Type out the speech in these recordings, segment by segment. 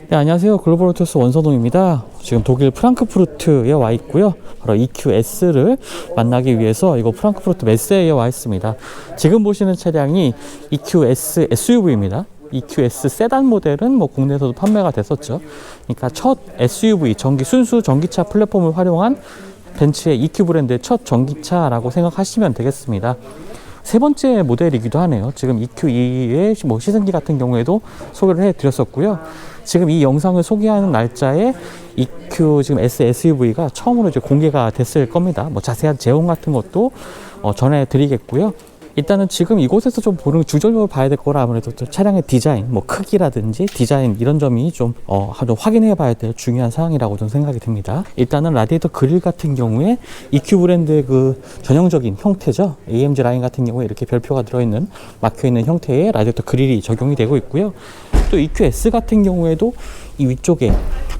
네, 안녕하세요. 글로벌오토스 원선호입니다. 지금 독일 프랑크푸르트에 와 있고요. 바로 EQS를 만나기 위해서 이거 프랑크푸르트 메세에 와 있습니다. 지금 보시는 차량이 EQS SUV입니다. EQS 세단 모델은 뭐 국내에서도 판매가 됐었죠. 그러니까 첫 SUV 순수 전기차 플랫폼을 활용한 벤츠의 EQ 브랜드의 첫 전기차라고 생각하시면 되겠습니다. 세 번째 모델이기도 하네요. 지금 EQ2의 뭐 시승기 같은 경우에도 소개를 해드렸었고요. 지금 이 영상을 소개하는 날짜에 EQ 지금 SUV가 처음으로 이제 공개가 됐을 겁니다. 뭐 자세한 제공 같은 것도 전해드리겠고요. 일단은 지금 이곳에서 좀 보는 주절로 봐야 될 거라 아무래도 차량의 디자인, 뭐 크기라든지 디자인 이런 점이 좀 확인해 봐야 될 중요한 사항이라고 저는 생각이 듭니다. 일단은 라디에이터 그릴 같은 경우에 EQ 브랜드의 그 전형적인 형태죠. AMG 라인 같은 경우에 이렇게 별표가 들어있는 막혀있는 형태의 라디에이터 그릴이 적용이 되고 있고요. 또 EQS 같은 경우에도 이 위쪽에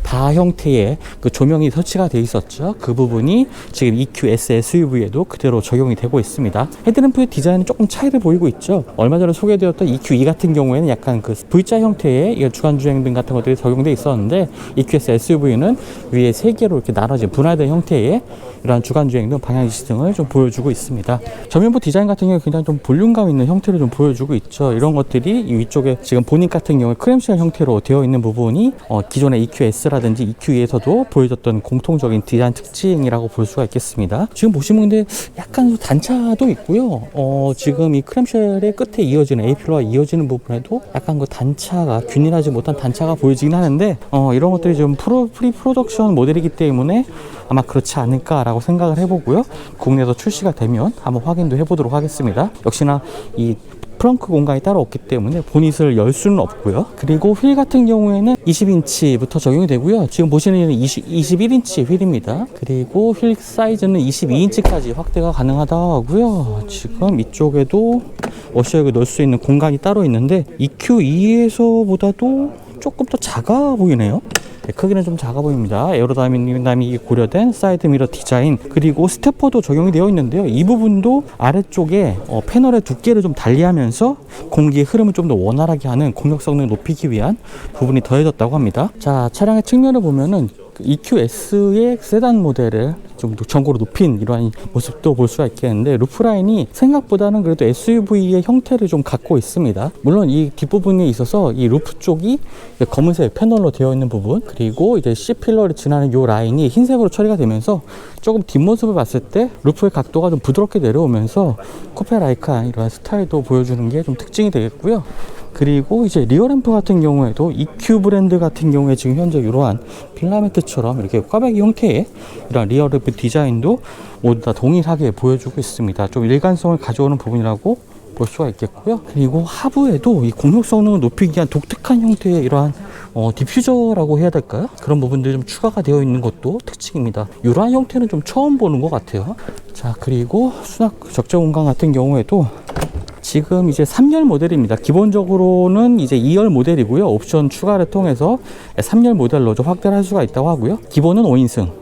바 형태의 그 조명이 설치가 되어 있었죠. 그 부분이 지금 EQS SUV에도 그대로 적용이 되고 있습니다. 헤드램프의 디자인은 조금 차이를 보이고 있죠. 얼마 전에 소개되었던 EQ2 같은 경우에는 약간 그 V자 형태의 주간주행등 같은 것들이 적용되어 있었는데 EQS SUV는 위에 세 개로 이렇게 나눠진 분할된 형태의 이러한 주간주행등 방향지시등을 좀 보여주고 있습니다. 전면부 디자인 같은 경우에 굉장히 좀 볼륨감 있는 형태를 좀 보여주고 있죠. 이런 것들이 이 위쪽에 지금 보닛 같은 경우에 크램쉘 형태로 되어 있는 부분이 기존의 EQS라든지 EQ2에서도 보여줬던 공통적인 디자인 특징이라고 볼 수가 있겠습니다. 지금 보시면 근데 약간 단차도 있고요. 지금 이 크램쉘의 끝에 이어지는 A필러와 이어지는 부분에도 약간 그 단차가 균일하지 못한 단차가 보여지긴 하는데 이런 것들이 좀 프리 프로덕션 모델이기 때문에 아마 그렇지 않을까라고 생각을 해보고요. 국내에서 출시가 되면 한번 확인도 해보도록 하겠습니다. 역시나 이 트렁크 공간이 따로 없기 때문에 보닛을 열 수는 없고요. 그리고 휠 같은 경우에는 20인치부터 적용이 되고요. 지금 보시는 21인치 휠입니다. 그리고 휠 사이즈는 22인치까지 확대가 가능하다고 하고요. 지금 이쪽에도 워셔액을 넣을 수 있는 공간이 따로 있는데 EQ2에서보다도 조금 더 작아 보이네요. 네, 크기는 좀 작아 보입니다. 에어로다이나믹이 고려된 사이드미러 디자인, 그리고 스태퍼도 적용이 되어 있는데요. 이 부분도 아래쪽에 패널의 두께를 좀 달리하면서 공기의 흐름을 좀 더 원활하게 하는 공력 성능을 높이기 위한 부분이 더해졌다고 합니다. 자, 차량의 측면을 보면은 EQS의 세단 모델을 좀 전고로 높인 이러한 모습도 볼 수가 있겠는데, 루프라인이 생각보다는 그래도 SUV의 형태를 좀 갖고 있습니다. 물론 이 뒷부분에 있어서 이 루프 쪽이 검은색 패널로 되어 있는 부분, 그리고 이제 C필러를 지나는 이 라인이 흰색으로 처리가 되면서 조금 뒷모습을 봤을 때 루프의 각도가 좀 부드럽게 내려오면서 쿠페 라이크한 이러한 스타일도 보여주는 게 좀 특징이 되겠고요. 그리고 이제 리어램프 같은 경우에도 EQ 브랜드 같은 경우에 지금 현재 이러한 필라멘트처럼 이렇게 꽈배기 형태의 이런 리어램프 디자인도 모두 다 동일하게 보여주고 있습니다. 좀 일관성을 가져오는 부분이라고 볼 수가 있겠고요. 그리고 하부에도 이 공력 성능을 높이기 위한 독특한 형태의 이러한 디퓨저라고 해야 될까요? 그런 부분들이 좀 추가가 되어 있는 것도 특징입니다. 이러한 형태는 좀 처음 보는 것 같아요. 자, 그리고 수납 적재 공간 같은 경우에도 지금 이제 3열 모델입니다. 기본적으로는 이제 2열 모델이고요. 옵션 추가를 통해서 3열 모델로 좀 확대를 할 수가 있다고 하고요. 기본은 5인승,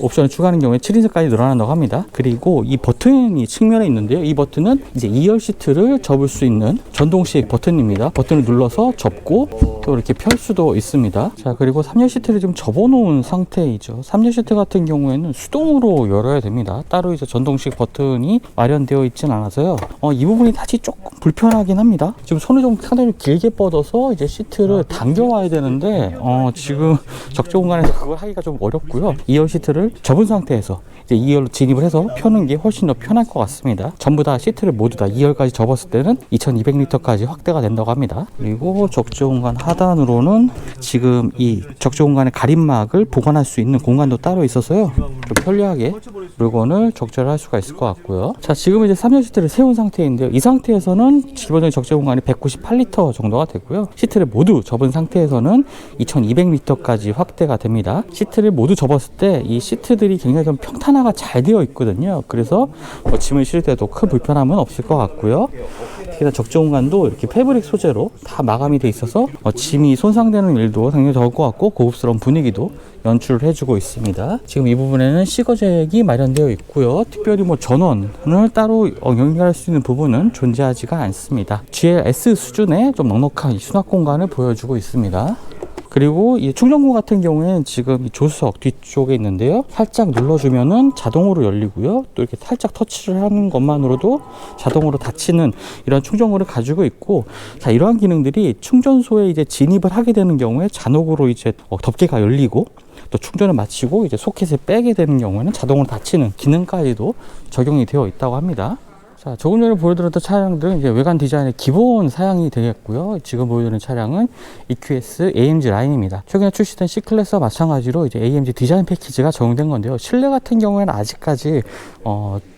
옵션을 추가하는 경우에 7인승까지 늘어난다고 합니다. 그리고 이 버튼이 측면에 있는데요. 이 버튼은 이제 2열 시트를 접을 수 있는 전동식 버튼입니다. 버튼을 눌러서 접고 또 이렇게 펼 수도 있습니다. 자, 그리고 3열 시트를 좀 접어놓은 상태이죠. 3열 시트 같은 경우에는 수동으로 열어야 됩니다. 따로 이제 전동식 버튼이 마련되어 있진 않아서요. 이 부분이 사실 조금 불편하긴 합니다. 지금 손을 좀 상당히 길게 뻗어서 이제 시트를 당겨와야 되는데 지금 적재 공간에서 그걸 하기가 좀 어렵고요. 2열 시트를 접은 상태에서 이제 2열로 진입을 해서 펴는 게 훨씬 더 편할 것 같습니다. 전부 다 시트를 모두 다 2열까지 접었을 때는 2200리터까지 확대가 된다고 합니다. 그리고 적재 공간 하단으로는 지금 이 적재 공간의 가림막을 보관할 수 있는 공간도 따로 있어서요. 좀 편리하게 물건을 적재를 할 수가 있을 것 같고요. 자, 지금 이제 3열 시트를 세운 상태인데요. 이 상태에서는 기본적인 적재 공간이 198리터 정도가 되고요. 시트를 모두 접은 상태에서는 2200리터까지 확대가 됩니다. 시트를 모두 접었을 때 이 시트들이 굉장히 좀 평탄화가 잘 되어 있거든요. 그래서 짐을 실을 때도 큰 불편함은 없을 것 같고요. 특히나 적재 공간도 이렇게 패브릭 소재로 다 마감이 돼 있어서 짐이 손상되는 일도 당연히 적을 것 같고 고급스러운 분위기도 연출을 해주고 있습니다. 지금 이 부분에는 시거잭이 마련되어 있고요. 특별히 뭐 전원을 따로 연결할 수 있는 부분은 존재하지가 않습니다. GLS 수준의 좀 넉넉한 수납 공간을 보여주고 있습니다. 그리고 이 충전구 같은 경우에는 지금 이 조수석 뒤쪽에 있는데요. 살짝 눌러주면은 자동으로 열리고요. 또 이렇게 살짝 터치를 하는 것만으로도 자동으로 닫히는 이런 충전구를 가지고 있고, 자, 이러한 기능들이 충전소에 이제 진입을 하게 되는 경우에 잔혹으로 이제 덮개가 열리고, 또 충전을 마치고 이제 소켓을 빼게 되는 경우에는 자동으로 닫히는 기능까지도 적용이 되어 있다고 합니다. 자, 조금 전에 보여드렸던 차량들은 이제 외관 디자인의 기본 사양이 되겠고요. 지금 보여드리는 차량은 EQS AMG 라인입니다. 최근에 출시된 C클래스와 마찬가지로 이제 AMG 디자인 패키지가 적용된 건데요. 실내 같은 경우에는 아직까지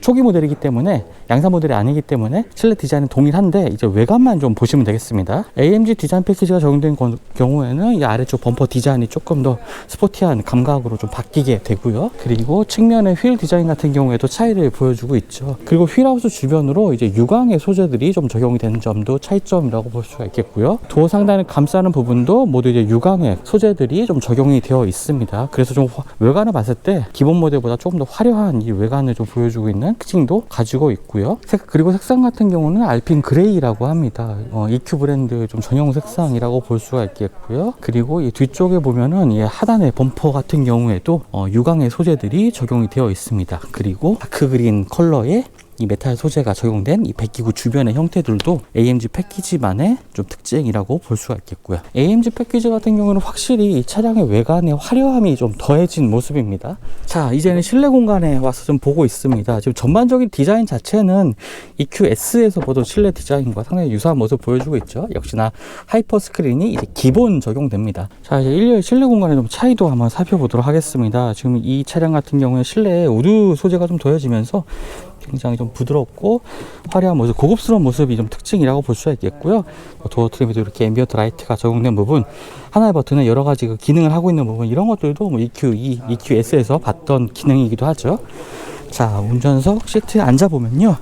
초기 모델이기 때문에, 양산 모델이 아니기 때문에 실내 디자인은 동일한데 이제 외관만 좀 보시면 되겠습니다. AMG 디자인 패키지가 적용된 경우에는 이 아래쪽 범퍼 디자인이 조금 더 스포티한 감각으로 좀 바뀌게 되고요. 그리고 측면의 휠 디자인 같은 경우에도 차이를 보여주고 있죠. 그리고 휠하우스 주변으로 이제 유광의 소재들이 좀 적용이 되는 점도 차이점이라고 볼 수가 있겠고요. 도어 상단을 감싸는 부분도 모두 이제 유광의 소재들이 좀 적용이 되어 있습니다. 그래서 좀 외관을 봤을 때 기본 모델보다 조금 더 화려한 이 외관을 좀 보여주고 있는 특징도 가지고 있고요. 그리고 색상 같은 경우는 알핀 그레이라고 합니다. EQ 브랜드 좀 전용 색상이라고 볼 수가 있겠고요. 그리고 이 뒤쪽에 보면은 이 하단의 범퍼 같은 경우에도 유광의 소재들이 적용이 되어 있습니다. 그리고 다크 그린 컬러의 이 메탈 소재가 적용된 이 배기구 주변의 형태들도 AMG 패키지만의 좀 특징이라고 볼 수가 있겠고요. AMG 패키지 같은 경우는 확실히 이 차량의 외관의 화려함이 좀 더해진 모습입니다. 자, 이제는 실내 공간에 와서 좀 보고 있습니다. 지금 전반적인 디자인 자체는 EQS에서 보던 실내 디자인과 상당히 유사한 모습을 보여주고 있죠. 역시나 하이퍼 스크린이 이제 기본 적용됩니다. 자, 이제 일렬 실내 공간의 좀 차이도 한번 살펴보도록 하겠습니다. 지금 이 차량 같은 경우에 실내에 우드 소재가 좀 더해지면서 굉장히 좀 부드럽고 화려한 모습, 고급스러운 모습이 좀 특징이라고 볼 수가 있겠고요. 도어 트림에도 이렇게 앰비언트 라이트가 적용된 부분, 하나의 버튼에 여러 가지 그 기능을 하고 있는 부분, 이런 것들도 뭐 EQ2, EQS에서 봤던 기능이기도 하죠. 자, 운전석 시트에 앉아보면요.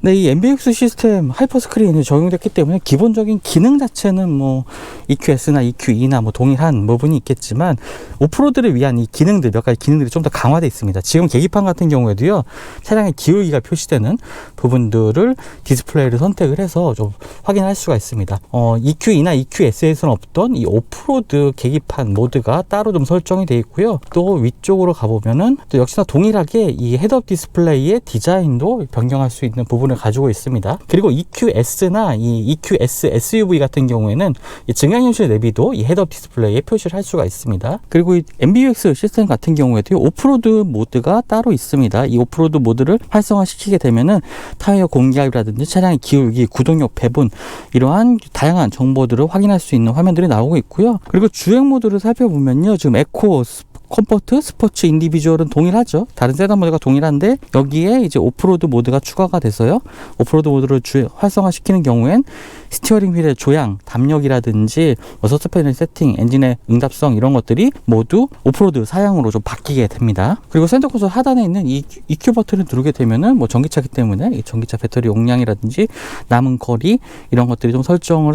네, 이 MBX 시스템 하이퍼 스크린이 적용됐기 때문에 기본적인 기능 자체는 뭐 EQS나 EQ2나 뭐 동일한 부분이 있겠지만, 오프로드를 위한 이 기능들, 몇 가지 기능들이 좀 더 강화되어 있습니다. 지금 계기판 같은 경우에도요, 차량의 기울기가 표시되는 부분들을 디스플레이를 선택을 해서 좀 확인할 수가 있습니다. EQ2나 EQS에서는 없던 이 오프로드 계기판 모드가 따로 좀 설정이 되어 있고요. 또 위쪽으로 가보면은 또 역시나 동일하게 이 헤드업 디스플레이의 디자인도 변경할 수 있는 부분 을 가지고 있습니다. 그리고 EQS나 이 EQS SUV 같은 경우에는 이 증강현실 내비도 이 헤드업 디스플레이에 표시를 할 수가 있습니다. 그리고 이 MBUX 시스템 같은 경우에도 오프로드 모드가 따로 있습니다. 이 오프로드 모드를 활성화시키게 되면은 타이어 공기압이라든지 차량의 기울기, 구동력 배분, 이러한 다양한 정보들을 확인할 수 있는 화면들이 나오고 있고요. 그리고 주행 모드를 살펴보면요, 지금 에코, 컴포트, 스포츠, 인디비주얼은 동일하죠. 다른 세단 모드가 동일한데 여기에 이제 오프로드 모드가 추가가 돼서요, 오프로드 모드를 활성화시키는 경우엔 스티어링 휠의 조향, 담력이라든지 서스펜션 세팅, 엔진의 응답성, 이런 것들이 모두 오프로드 사양으로 좀 바뀌게 됩니다. 그리고 센터 콘솔 하단에 있는 이 EQ 버튼을 누르게 되면은 뭐 전기차기 때문에 이 전기차 배터리 용량이라든지 남은 거리, 이런 것들이 좀 설정을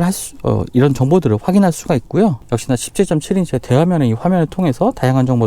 이런 정보들을 확인할 수가 있고요. 역시나 17.7인치의 대화면의 이 화면을 통해서 다양한 정보들을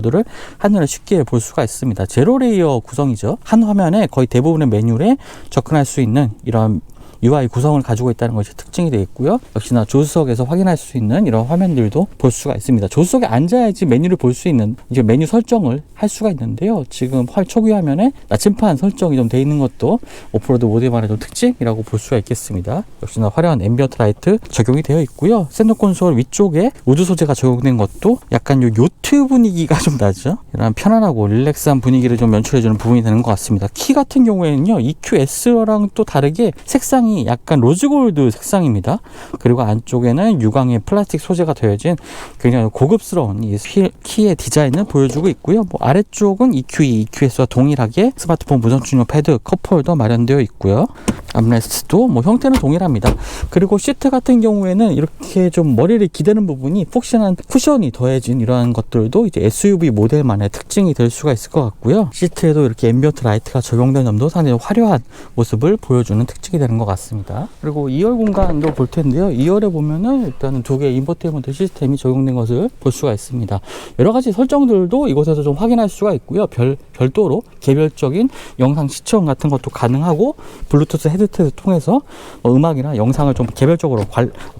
한눈에 쉽게 볼 수가 있습니다. 제로 레이어 구성이죠. 한 화면에 거의 대부분의 메뉴에 접근할 수 있는 이런 UI 구성을 가지고 있다는 것이 특징이 되어 있고요. 역시나 조수석에서 확인할 수 있는 이런 화면들도 볼 수가 있습니다. 조수석에 앉아야지 메뉴를 볼 수 있는, 이제 메뉴 설정을 할 수가 있는데요. 지금 초기 화면에 나침판 설정이 좀 되어 있는 것도 오프로드 모드만의 좀 특징이라고 볼 수가 있겠습니다. 역시나 화려한 앰비언트 라이트 적용이 되어 있고요. 센터 콘솔 위쪽에 우드 소재가 적용된 것도 약간 요트 분위기가 좀 나죠. 이런 편안하고 릴렉스한 분위기를 좀 연출해주는 부분이 되는 것 같습니다. 키 같은 경우에는요, EQS랑 또 다르게 색상이 약간 로즈골드 색상입니다. 그리고 안쪽에는 유광의 플라스틱 소재가 되어진 굉장히 고급스러운 이 키의 디자인을 보여주고 있고요. 뭐 아래쪽은 EQ2, EQS와 동일하게 스마트폰 무선 충전 패드, 컵홀더 마련되어 있고요. 암레스트도 뭐 형태는 동일합니다. 그리고 시트 같은 경우에는 이렇게 좀 머리를 기대는 부분이 폭신한 쿠션이 더해진 이러한 것들도 이제 SUV 모델만의 특징이 될 수가 있을 것 같고요. 시트에도 이렇게 앰비언트 라이트가 적용된 점도 상당히 화려한 모습을 보여주는 특징이 되는 것 같습니다. 맞습니다. 그리고 2열 공간도 볼 텐데요. 2열에 보면은 일단은 두 개의 인포테인먼트 시스템이 적용된 것을 볼 수가 있습니다. 여러 가지 설정들도 이곳에서 좀 확인할 수가 있고요. 별도로 개별적인 영상 시청 같은 것도 가능하고, 블루투스 헤드셋을 통해서 음악이나 영상을 좀 개별적으로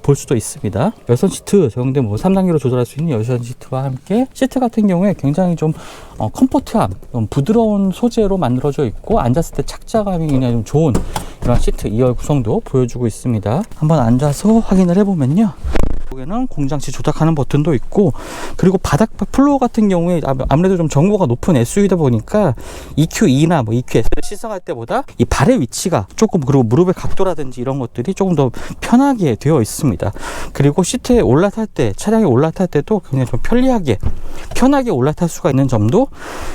볼 수도 있습니다. 열선 시트 적용된 3단계로 조절할 수 있는 열선 시트와 함께, 시트 같은 경우에 굉장히 좀 컴포트함, 좀 부드러운 소재로 만들어져 있고, 앉았을 때 착자감이 굉장히 좀 좋은 이런 시트 2열 구성도 보여주고 있습니다. 한번 앉아서 확인을 해보면요, 여기에는 공장치 조작하는 버튼도 있고, 그리고 바닥 플로어 같은 경우에 아무래도 좀 정보가 높은 SUV다 보니까 EQ2나 EQS를 시승할 때보다 이 발의 위치가 조금, 그리고 무릎의 각도라든지 이런 것들이 조금 더 편하게 되어 있습니다. 그리고 시트에 올라탈 때, 차량에 올라탈 때도 굉장히 좀 편하게 올라탈 수가 있는 점도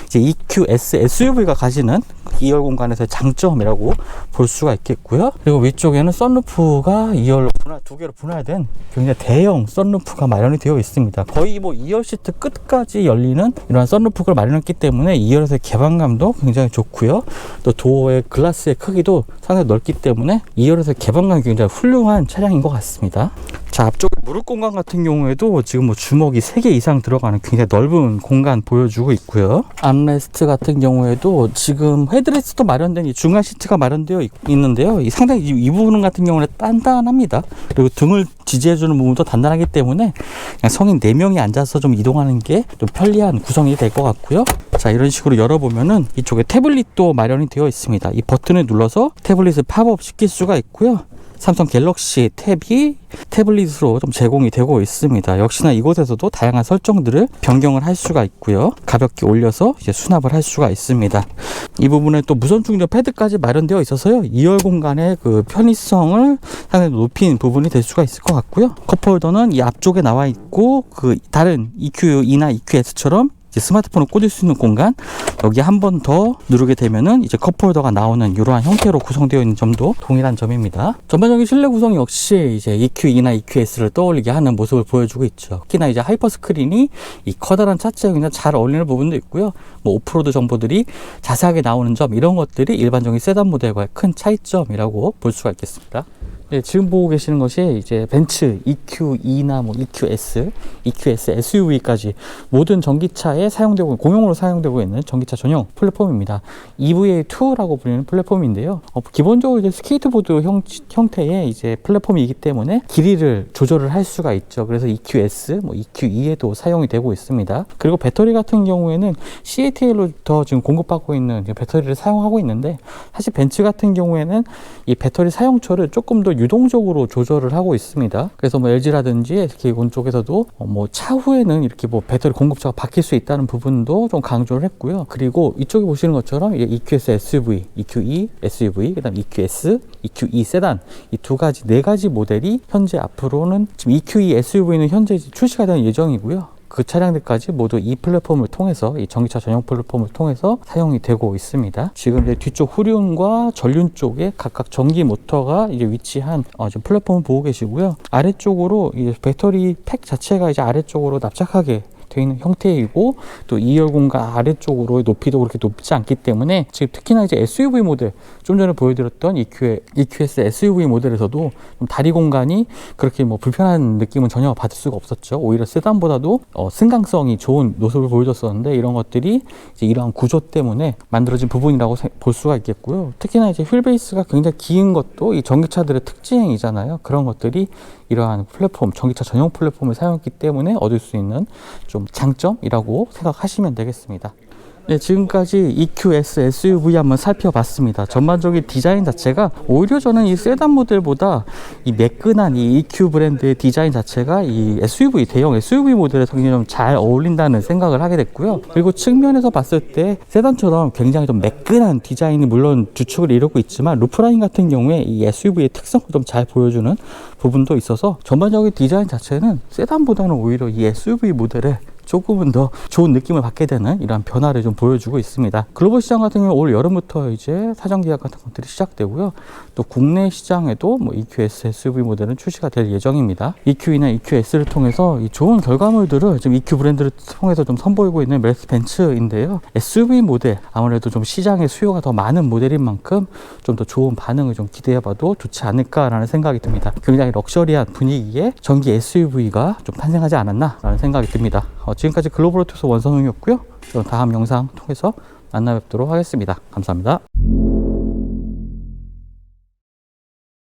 이제 EQS SUV가 가지는 2열 공간에서의 장점이라고 볼 수가 있겠고요. 그리고 위쪽에는 썬루프가 2열로 두 개로 분할된 굉장히 대형 썬루프가 마련이 되어 있습니다. 거의 2열 시트 끝까지 열리는 이러한 썬루프를 마련했기 때문에 2열에서의 개방감도 굉장히 좋고요. 또 도어의 글라스의 크기도 상당히 넓기 때문에 2열에서의 개방감이 굉장히 훌륭한 차량인 것 같습니다. 자, 앞쪽에 무릎 공간 같은 경우에도 지금 주먹이 3개 이상 들어가는 굉장히 넓은 공간 보여주고 있고요. 암레스트 같은 경우에도 지금 헤드레스트도 마련된 이 중간 시트가 마련되어 있는데요. 상당히 이 부분 같은 경우는 단단합니다. 그리고 등을 지지해주는 부분도 단단하기 때문에 그냥 성인 4명이 앉아서 좀 이동하는 게 좀 편리한 구성이 될 것 같고요. 자, 이런 식으로 열어보면은 이쪽에 태블릿도 마련이 되어 있습니다. 이 버튼을 눌러서 태블릿을 팝업 시킬 수가 있고요. 삼성 갤럭시 탭이 태블릿으로 좀 제공이 되고 있습니다. 역시나 이곳에서도 다양한 설정들을 변경을 할 수가 있고요. 가볍게 올려서 이제 수납을 할 수가 있습니다. 이 부분에 또 무선 충전 패드까지 마련되어 있어서요, 2열 공간의 그 편의성을 상당히 높인 부분이 될 수가 있을 것 같고요. 컵홀더는 이 앞쪽에 나와 있고, 그 다른 EQ2나 EQS처럼 이제 스마트폰을 꽂을 수 있는 공간, 여기 한 번 더 누르게 되면은 이제 컵홀더가 나오는 이러한 형태로 구성되어 있는 점도 동일한 점입니다. 전반적인 실내 구성 역시 이제 EQ2나 EQS를 떠올리게 하는 모습을 보여주고 있죠. 특히나 이제 하이퍼 스크린이 이 커다란 차체에 그냥 잘 어울리는 부분도 있고요. 오프로드 정보들이 자세하게 나오는 점, 이런 것들이 일반적인 세단 모델과의 큰 차이점이라고 볼 수가 있겠습니다. 네, 지금 보고 계시는 것이 이제 벤츠 EQ2나 EQS, EQS SUV까지 모든 전기차에 사용되고, 공용으로 사용되고 있는 전기차 전용 플랫폼입니다. EVA2라고 불리는 플랫폼인데요. 기본적으로 이제 스케이트보드 형태의 이제 플랫폼이기 때문에 길이를 조절을 할 수가 있죠. 그래서 EQS, EQ2에도 사용이 되고 있습니다. 그리고 배터리 같은 경우에는 CATL로부터 지금 공급받고 있는 배터리를 사용하고 있는데, 사실 벤츠 같은 경우에는 이 배터리 사용처를 조금 더 유동적으로 조절을 하고 있습니다. 그래서 LG라든지 SK온 쪽에서도 차후에는 이렇게 배터리 공급처가 바뀔 수 있다는 부분도 좀 강조를 했고요. 그리고 이쪽에 보시는 것처럼 이제 EQS SUV, EQ2 SUV, 그다음 EQS, EQ2 세단, 이 네 가지 모델이 현재 앞으로는 지금 EQ2 SUV는 현재 출시가 되는 예정이고요. 그 차량들까지 모두 이 플랫폼을 통해서, 이 전기차 전용 플랫폼을 통해서 사용이 되고 있습니다. 지금 이제 뒤쪽 후륜과 전륜 쪽에 각각 전기 모터가 이제 위치한 지금 플랫폼을 보고 계시고요. 아래쪽으로 이 배터리 팩 자체가 이제 아래쪽으로 납작하게 되어 있는 형태이고, 또 2열 공간 아래쪽으로 높이도 그렇게 높지 않기 때문에 지금 특히나 이제 SUV 모델, 좀 전에 보여드렸던 EQS SUV 모델에서도 좀 다리 공간이 그렇게 불편한 느낌은 전혀 받을 수가 없었죠. 오히려 세단보다도 승강성이 좋은 모습을 보여줬었는데, 이런 것들이 이제 이러한 구조 때문에 만들어진 부분이라고 볼 수가 있겠고요. 특히나 이제 휠베이스가 굉장히 긴 것도 이 전기차들의 특징이잖아요. 그런 것들이 이러한 플랫폼, 전기차 전용 플랫폼을 사용했기 때문에 얻을 수 있는 좀 장점이라고 생각하시면 되겠습니다. 네, 지금까지 EQS SUV 한번 살펴봤습니다. 전반적인 디자인 자체가 오히려 저는 이 세단 모델보다 이 매끈한 이 EQ 브랜드의 디자인 자체가 이 SUV, 대형 SUV 모델에서 굉장히 좀 잘 어울린다는 생각을 하게 됐고요. 그리고 측면에서 봤을 때 세단처럼 굉장히 좀 매끈한 디자인이 물론 주축을 이루고 있지만, 루프라인 같은 경우에 이 SUV의 특성을 좀 잘 보여주는 부분도 있어서 전반적인 디자인 자체는 세단보다는 오히려 이 SUV 모델에 조금은 더 좋은 느낌을 받게 되는 이러한 변화를 좀 보여주고 있습니다. 글로벌 시장 같은 경우 올 여름부터 이제 사전 계약 같은 것들이 시작되고요. 또 국내 시장에도 뭐 EQS SUV 모델은 출시가 될 예정입니다. EQE나 EQS를 통해서 이 좋은 결과물들을 지금 EQ 브랜드를 통해서 좀 선보이고 있는 메르스 벤츠인데요. SUV 모델 아무래도 좀 시장에 수요가 더 많은 모델인 만큼 좀 더 좋은 반응을 좀 기대해봐도 좋지 않을까라는 생각이 듭니다. 굉장히 럭셔리한 분위기에 전기 SUV가 좀 탄생하지 않았나라는 생각이 듭니다. 지금까지 글로벌 오토스 원선웅이었고요. 다음 영상 통해서 만나 뵙도록 하겠습니다. 감사합니다.